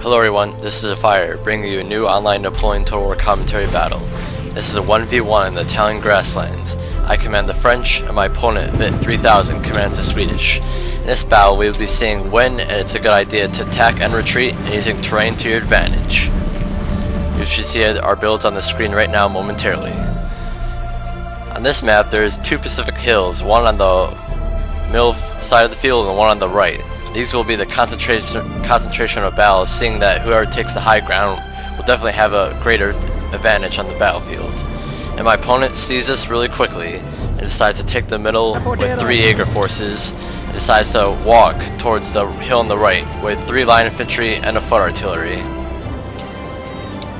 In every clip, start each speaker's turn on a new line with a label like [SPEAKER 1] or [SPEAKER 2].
[SPEAKER 1] Hello everyone, this is Fire, bringing you a new online Napoleon Total War commentary battle. This is a 1v1 in the Italian grasslands. I command the French, and my opponent, Vit 3000, commands the Swedish. In this battle, we will be seeing when and it's a good idea to attack and retreat, and using terrain to your advantage. You should see our builds on the screen right now momentarily. On this map, there's two Pacific hills, one on the middle side of the field and one on the right. These will be the concentration of battles, seeing that whoever takes the high ground will definitely have a greater advantage on the battlefield. And my opponent sees this really quickly and decides to take the middle with 3 Jaeger forces and decides to walk towards the hill on the right with 3 line infantry and a foot artillery.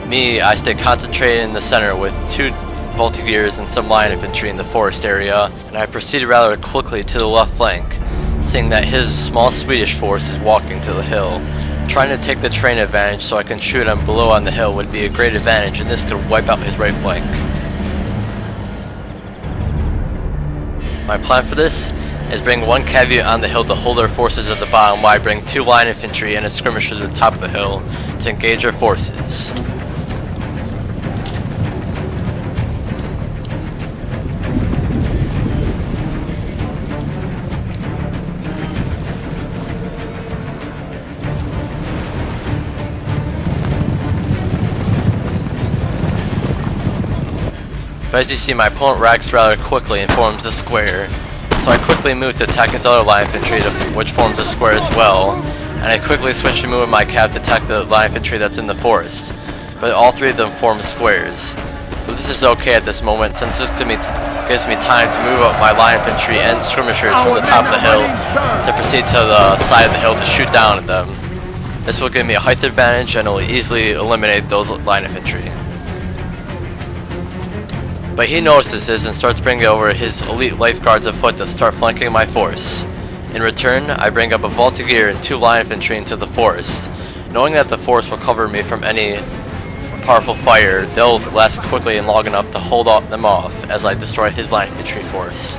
[SPEAKER 1] Me, I stay concentrated in the center with 2 voltigeurs and some line infantry in the forest area, and I proceed rather quickly to the left flank, seeing that his small Swedish force is walking to the hill. Trying to take the terrain advantage so I can shoot him below on the hill would be a great advantage, and this could wipe out his right flank. My plan for this is bring 1 cavalry on the hill to hold their forces at the bottom, while I bring 2 line infantry and a skirmisher to the top of the hill to engage our forces. But as you see, my opponent reacts rather quickly and forms a square. So I quickly move to attack his other line infantry, which forms a square as well. And I quickly switch to move my cav to attack the line infantry that's in the forest. But all 3 of them form squares. But this is okay at this moment, since this gives me time to move up my line infantry and skirmishers from the top of the hill to proceed to the side of the hill to shoot down at them. This will give me a height advantage and it will easily eliminate those line infantry. But he notices this and starts bringing over his elite lifeguards afoot to start flanking my force. In return, I bring up a voltigeur and 2 line infantry into the forest. Knowing that the forest will cover me from any powerful fire, they'll last quickly and long enough to hold them off as I destroy his line infantry force.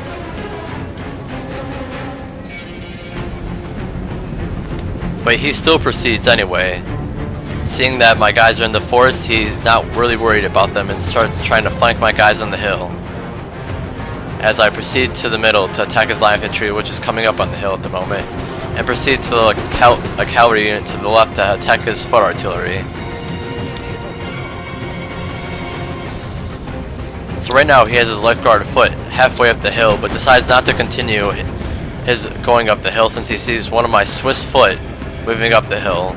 [SPEAKER 1] But he still proceeds anyway. Seeing that my guys are in the forest, he's not really worried about them and starts trying to flank my guys on the hill. As I proceed to the middle to attack his line infantry, which is coming up on the hill at the moment, and proceed to a cavalry unit to the left to attack his foot artillery. So right now he has his lifeguard afoot halfway up the hill, but decides not to continue his going up the hill since he sees one of my Swiss foot moving up the hill.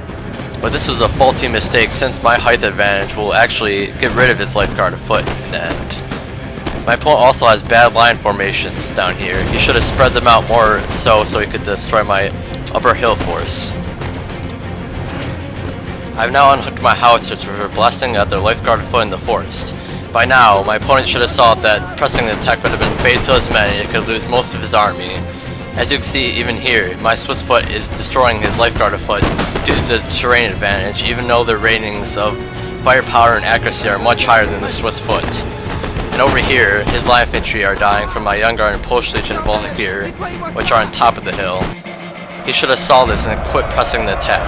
[SPEAKER 1] But this was a faulty mistake, since my height advantage will actually get rid of his lifeguard afoot in the end. My opponent also has bad line formations down here. He should have spread them out more so he could destroy my upper hill force. I've now unhooked my howitzers for blasting at their lifeguard afoot in the forest. By now, my opponent should have saw that pressing the attack would have been fatal to his men and he could lose most of his army. As you can see, even here, my Swiss foot is destroying his lifeguard afoot due to the terrain advantage, even though their ratings of firepower and accuracy are much higher than the Swiss foot. And over here, his line infantry are dying from my Young Guard and Polish Legion voltigeur, which are on top of the hill. He should have saw this and quit pressing the attack,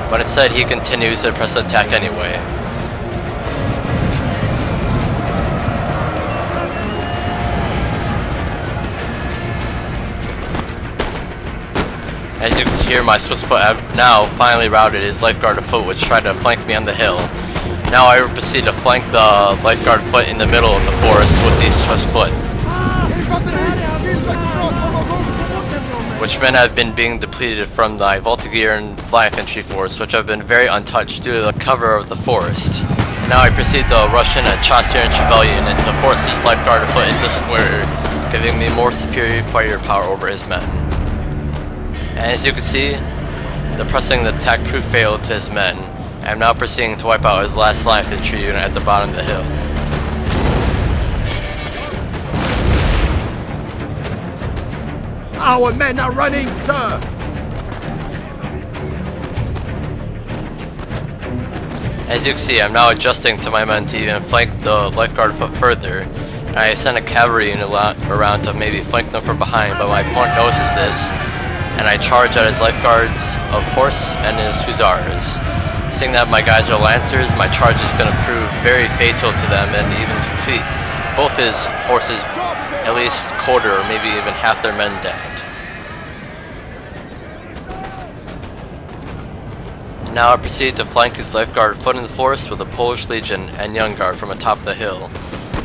[SPEAKER 1] but instead he continues to press the attack anyway. As you can see here, my Swiss foot have now finally routed his lifeguard afoot, which tried to flank me on the hill. Now I proceed to flank the lifeguard foot in the middle of the forest with the Swiss foot, which men have been being depleted from the voltigeur and line infantry force, which have been very untouched due to the cover of the forest. And now I proceed to rush in a Chasseur and Chevalier unit to force this lifeguard afoot into square, giving me more superior fire power over his men. And as you can see, the pressing the attack proved fatal to his men. I am now proceeding to wipe out his last line infantry unit at the bottom of the hill.
[SPEAKER 2] Our men are running, sir!
[SPEAKER 1] As you can see, I'm now adjusting to my men to even flank the lifeguard foot further. I sent a cavalry unit around to maybe flank them from behind, but my opponent notices this, and I charge at his lifeguards of horse and his hussars. Seeing that my guys are lancers, my charge is going to prove very fatal to them and even defeat both his horses, at least quarter or maybe even half their men dead. And now I proceed to flank his lifeguard foot in the forest with a Polish legion and young guard from atop the hill.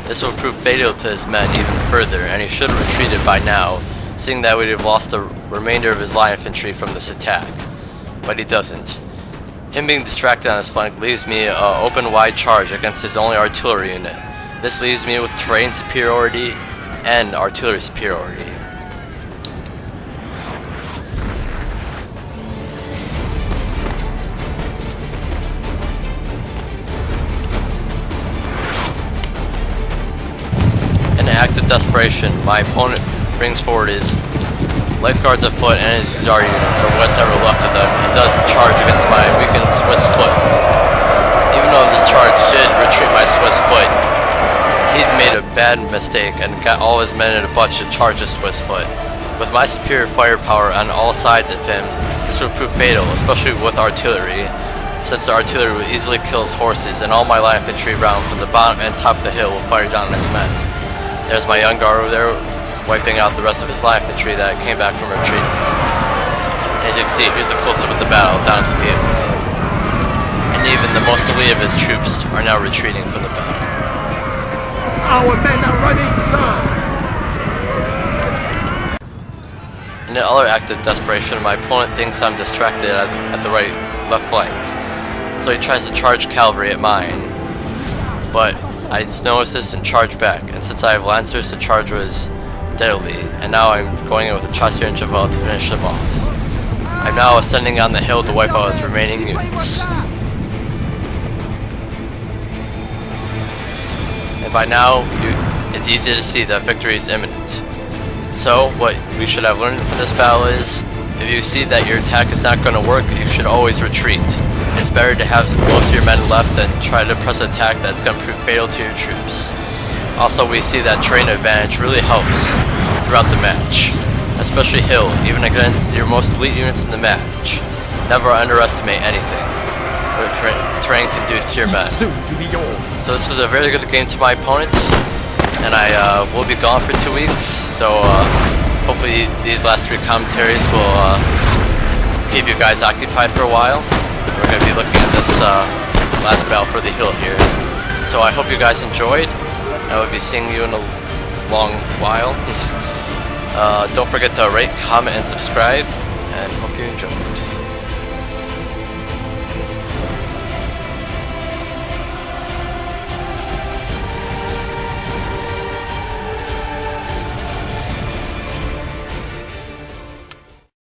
[SPEAKER 1] This will prove fatal to his men even further, and he should have retreated by now, seeing that we would have lost the remainder of his line infantry from this attack. But he doesn't. Him being distracted on his flank leaves me an open wide charge against his only artillery unit. This leaves me with terrain superiority and artillery superiority. In an act of desperation, my opponent brings forward his lifeguards afoot and his hussar units, or whatever left of them, and does charge against my weakened Swiss foot. Even though this charge did retreat my Swiss foot, he made a bad mistake and got all his men in a bunch to charge the Swiss foot. With my superior firepower on all sides of him, this would prove fatal, especially with artillery, since the artillery would easily kill his horses, and all my light infantry round from the bottom and top of the hill will fire down on his men. There's my young guard over there, wiping out the rest of his light infantry that came back from retreat. As you can see, here's a close-up of the battle down the field. And even the most elite of his troops are now retreating from the battle.
[SPEAKER 2] Our men are running, sir!
[SPEAKER 1] In another act of desperation, my opponent thinks I'm distracted at the left flank, so he tries to charge cavalry at mine. But I notice this and charge back, and since I have lancers, the charge was deadly, and now I'm going in with a Chasseur and Cheval to finish them off. I'm now ascending on the hill to wipe out his remaining units. And by now, it's easy to see that victory is imminent. So, what we should have learned from this battle is, if you see that your attack is not going to work, you should always retreat. It's better to have most of your men left than try to press an attack that's going to prove fatal to your troops. Also, we see that terrain advantage really helps throughout the match, especially hill, even against your most elite units in the match. Never underestimate anything what terrain can do to your men.
[SPEAKER 2] Soon to be yours.
[SPEAKER 1] So this was a very good game to my opponent, and I will be gone for 2 weeks, so hopefully these last 3 commentaries will keep you guys occupied for a while. We're going to be looking at this last battle for the hill here. So I hope you guys enjoyed. I will be seeing you in a long while. Don't forget to rate, comment, and subscribe, and hope you enjoy.